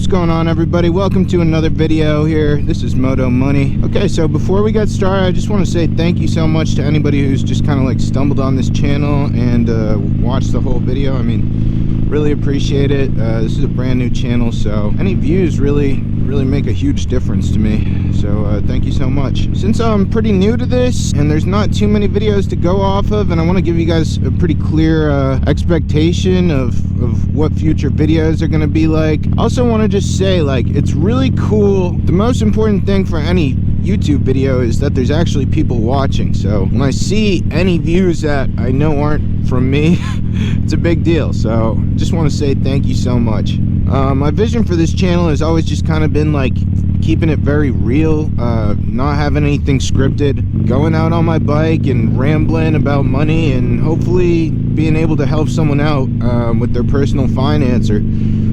What's going on, everybody? Welcome to another video here. This is MotoMoney. Okay, so before we get started, I just want to say thank you so much to anybody who's just kind of like stumbled on this channel and watched the whole video. I mean, really appreciate it. This is a brand new channel, so any views really make a huge difference to me. So thank you so much. Since I'm pretty new to this and there's not too many videos to go off of, and I want to give you guys a pretty clear expectation of what future videos are going to be like. I also want to just say, like, it's really cool. The most important thing for any YouTube video is that there's actually people watching. So when I see any views that I know aren't from me, it's a big deal. So just want to say thank you so much. My vision for this channel has always just kind of been like keeping it very real, not having anything scripted, going out on my bike and rambling about money, and hopefully being able to help someone out with their personal finance or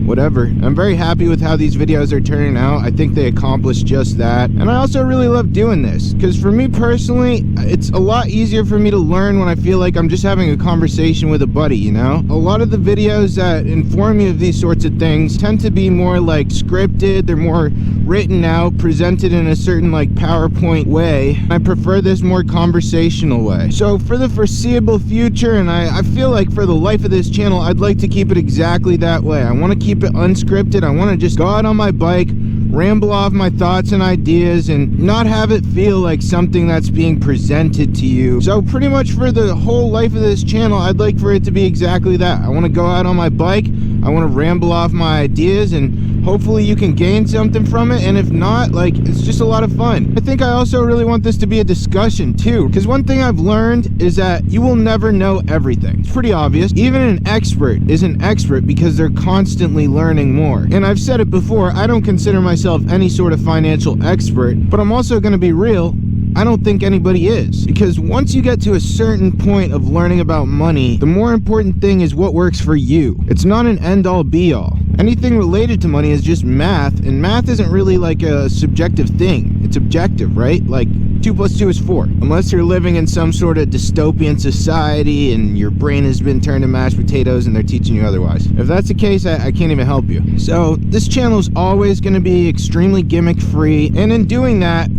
whatever. I'm very happy with how these videos are turning out. I think they accomplish just that. And I also really love doing this because for me personally, it's a lot easier for me to learn when I feel like I'm just having a conversation with a buddy, you know? A lot of the videos that inform me of these sorts of things tend to be more like scripted. They're more written out, presented in a certain like PowerPoint way. I prefer this more conversational way. So for the foreseeable future, and I feel like for the life of this channel, I'd like to keep it exactly that way. I want to keep it unscripted. I want to just go out on my bike, ramble off my thoughts and ideas, and not have it feel like something that's being presented to you. So pretty much for the whole life of this channel, I'd like for it to be exactly that. I want to go out on my bike, I want to ramble off my ideas, and hopefully you can gain something from it. And if not, like, it's just a lot of fun. I think I also really want this to be a discussion too, because one thing I've learned is that you will never know everything. It's pretty obvious. Even an expert is an expert because they're constantly learning more. And I've said it before, I don't consider myself any sort of financial expert, but I'm also going to be real. I don't think anybody is, because once you get to a certain point of learning about money, the more important thing is what works for you. It's not an end-all be-all. Anything related to money is just math, and math isn't really like a subjective thing. It's objective, right? Like 2 + 2 is 4. Unless you're living in some sort of dystopian society and your brain has been turned to mashed potatoes and they're teaching you otherwise. If that's the case, I can't even help you. So this channel is always going to be extremely gimmick free, and in doing that,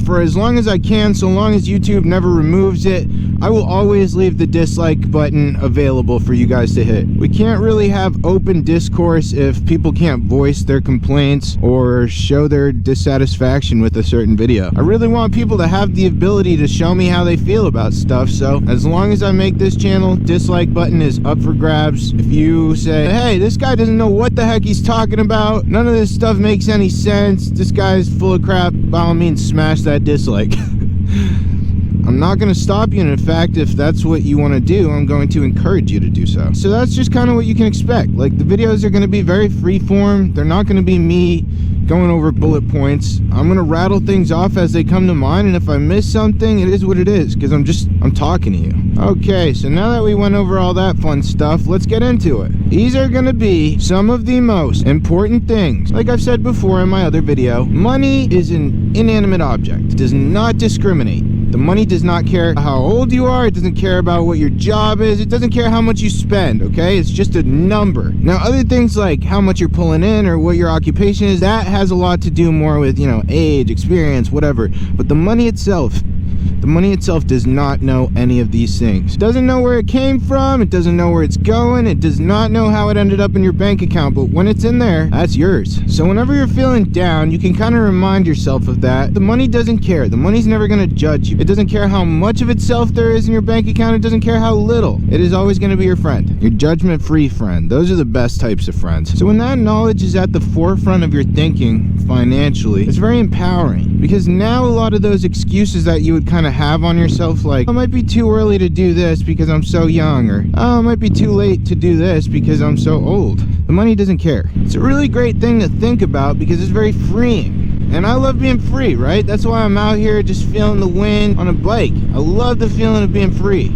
for as long as I can, so long as YouTube never removes it, I will always leave the dislike button available for you guys to hit. We can't really have open discourse if people can't voice their complaints or show their dissatisfaction with a certain video. I really want people to have the ability to show me how they feel about stuff. So as long as I make this channel, dislike button is up for grabs. If you say, hey, this guy doesn't know what the heck he's talking about, none of this stuff makes any sense, this guy's full of crap, by all means smash that dislike. I'm not going to stop you, and in fact, if that's what you want to do, I'm going to encourage you to do so. So that's just kind of what you can expect. Like, the videos are going to be very freeform. They're not going to be me going over bullet points. I'm going to rattle things off as they come to mind, and if I miss something, it is what it is, because I'm talking to you. Okay, so now that we went over all that fun stuff, let's get into it. These are going to be some of the most important things. Like I've said before in my other video, money is an inanimate object. It does not discriminate. The money does not care how old you are. It doesn't care about what your job is. It doesn't care how much you spend, okay? It's just a number. Now, other things like how much you're pulling in or what your occupation is, that has a lot to do more with, you know, age, experience, whatever. But the money itself does not know any of these things. It doesn't know where it came from. It doesn't know where it's going. It does not know how it ended up in your bank account. But when it's in there, that's yours. So whenever you're feeling down, you can kind of remind yourself of that. The money doesn't care. The money's never going to judge you. It doesn't care how much of itself there is in your bank account. It doesn't care how little. It is always going to be your friend. Your judgment-free friend. Those are the best types of friends. So when that knowledge is at the forefront of your thinking financially, it's very empowering, because now a lot of those excuses that you would kind of have on yourself, like, oh, it might be too early to do this because I'm so young, or oh, it might be too late to do this because I'm so old. The money doesn't care. It's a really great thing to think about because it's very freeing. And I love being free, right? That's why I'm out here just feeling the wind on a bike. I love the feeling of being free.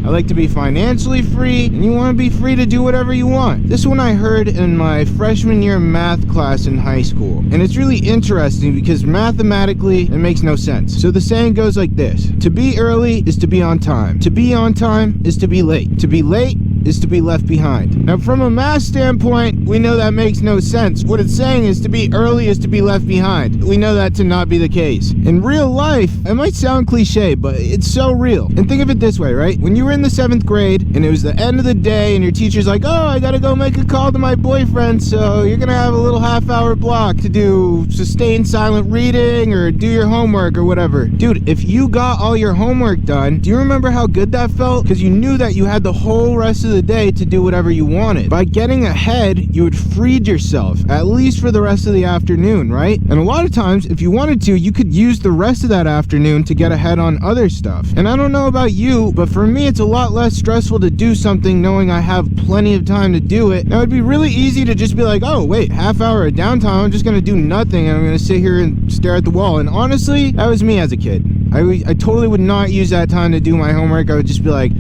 I like to be financially free, and you want to be free to do whatever you want. This one I heard in my freshman year math class in high school, and it's really interesting because mathematically it makes no sense. So the saying goes like this: to be early is to be on time. To be on time is to be late. To be late is to be left behind. Now, from a math standpoint, we know that makes no sense. What it's saying is to be early is to be left behind. We know that to not be the case. In real life, it might sound cliche, but it's so real. And think of it this way, right? When you were in the 7th grade and it was the end of the day and your teacher's like, oh, I gotta go make a call to my boyfriend, so you're gonna have a little half-hour block to do sustained silent reading or do your homework or whatever. Dude, if you got all your homework done, do you remember how good that felt? Because you knew that you had the whole rest of the day to do whatever you wanted. By getting ahead, you had freed yourself, at least for the rest of the afternoon, right? And a lot of times, if you wanted to, you could use the rest of that afternoon to get ahead on other stuff. And I don't know about you, but for me, it's a lot less stressful to do something knowing I have plenty of time to do it. Now, it'd be really easy to just be like, oh, wait, half hour of downtime, I'm just gonna do nothing, and I'm gonna sit here and stare at the wall. And honestly, that was me as a kid. I totally would not use that time to do my homework. I would just be like,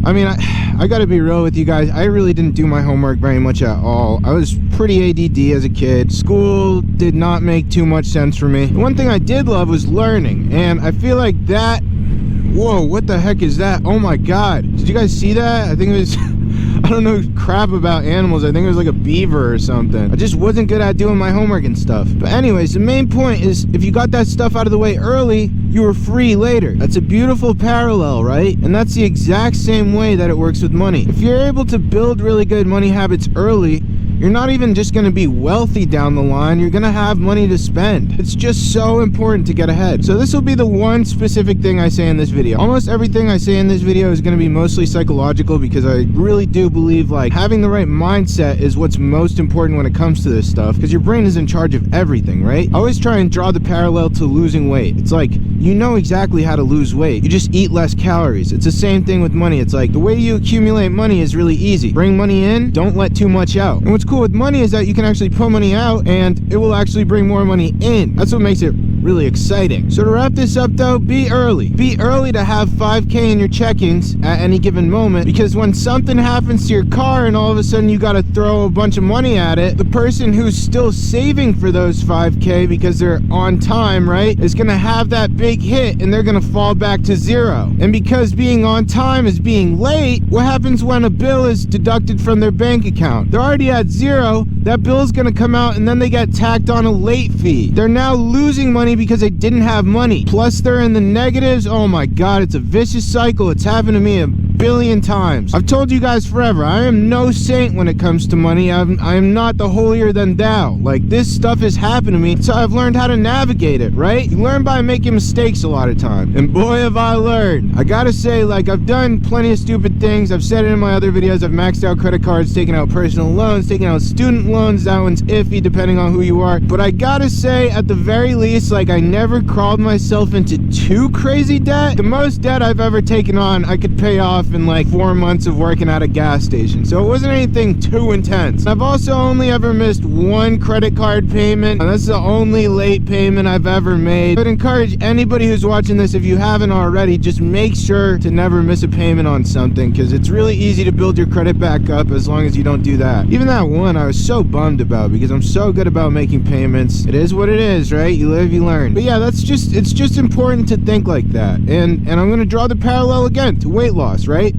I mean, I gotta be real with you guys. I really didn't do my homework very much at all. I was pretty ADD as a kid. School did not make too much sense for me. The one thing I did love was learning, and I feel like that... Whoa, what the heck is that? Oh my god. Did you guys see that? I think it was... I don't know crap about animals. I think it was like a beaver or something. I just wasn't good at doing my homework and stuff. But anyways, the main point is if you got that stuff out of the way early, you were free later. That's a beautiful parallel, right? And that's the exact same way that it works with money. If you're able to build really good money habits early, you're not even just going to be wealthy down the line, you're going to have money to spend. It's just so important to get ahead. So this will be the one specific thing I say in this video. Almost everything I say in this video is going to be mostly psychological because I really do believe like having the right mindset is what's most important when it comes to this stuff, because your brain is in charge of everything, right? I always try and draw the parallel to losing weight. It's like, you know exactly how to lose weight. You just eat less calories. It's the same thing with money. It's like the way you accumulate money is really easy. Bring money in, don't let too much out. And what's cool with money is that you can actually put money out and it will actually bring more money in. That's what makes it really exciting. So to wrap this up though, be early. Be early to have 5K in your checkings at any given moment, because when something happens to your car and all of a sudden you gotta throw a bunch of money at it, the person who's still saving for those 5K because they're on time, right, is gonna have that big hit and they're gonna fall back to zero. And because being on time is being late, what happens when a bill is deducted from their bank account? They're already at zero, that bill's gonna come out and then they get tacked on a late fee. They're now losing money because they didn't have money. Plus they're in the negatives. Oh my god, it's a vicious cycle. It's happened to me a billion times. I've told you guys forever, I am no saint when it comes to money. I am not the holier than thou. Like, this stuff has happened to me, so I've learned how to navigate it, right? You learn by making mistakes a lot of time. And boy have I learned. I gotta say, like, I've done plenty of stupid things. I've said it in my other videos. I've maxed out credit cards, taken out personal loans, taken out student loans. That one's iffy depending on who you are. But I gotta say, at the very least, like, I never crawled myself into too crazy debt. The most debt I've ever taken on, I could pay off in like 4 months of working at a gas station. So it wasn't anything too intense. I've also only ever missed one credit card payment, and that's the only late payment I've ever made. I'd encourage anybody who's watching this, if you haven't already, just make sure to never miss a payment on something, because it's really easy to build your credit back up as long as you don't do that. Even that one I was so bummed about, because I'm so good about making payments. It is what it is, right? You live, you learn. But yeah, it's just important to think like that. And I'm going to draw the parallel again to weight loss, right?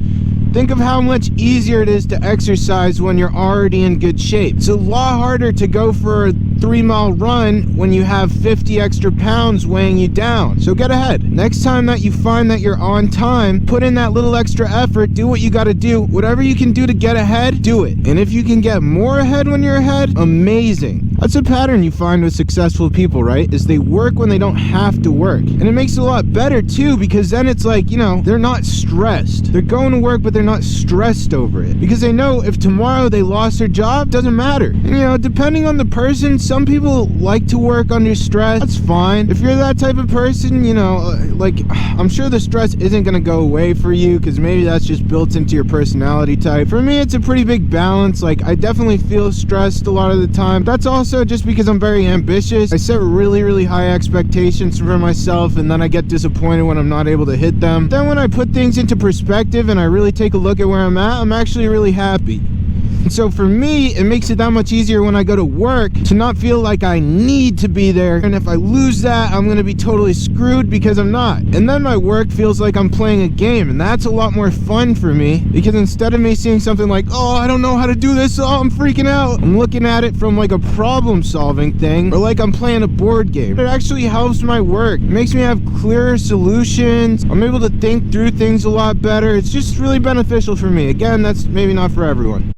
Think of how much easier it is to exercise when you're already in good shape. It's a lot harder to go for a 3-mile run when you have 50 extra pounds weighing you down. So get ahead. Next time that you find that you're on time, put in that little extra effort, do what you gotta do. Whatever you can do to get ahead, do it. And if you can get more ahead when you're ahead, amazing. That's a pattern you find with successful people, right? Is they work when they don't have to work. And it makes it a lot better too, because then it's like, you know, they're not stressed. They're going to work, but they're not stressed over it, because they know if tomorrow they lost their job, doesn't matter. And, you know, depending on the person, some people like to work under stress. That's fine. If you're that type of person, you know, like, I'm sure the stress isn't gonna go away for you, because maybe that's just built into your personality type. For me, it's a pretty big balance. Like, I definitely feel stressed a lot of the time. That's also just because I'm very ambitious. I set really, really high expectations for myself, and then I get disappointed when I'm not able to hit them. Then when I put things into perspective and I really take a look at where I'm at, I'm actually really happy. And so for me, it makes it that much easier when I go to work to not feel like I need to be there. And if I lose that, I'm gonna be totally screwed because I'm not. And then my work feels like I'm playing a game, and that's a lot more fun for me, because instead of me seeing something like, oh, I don't know how to do this, oh, I'm freaking out, I'm looking at it from like a problem solving thing, or like I'm playing a board game. It actually helps my work. It makes me have clearer solutions. I'm able to think through things a lot better. It's just really beneficial for me. Again, that's maybe not for everyone.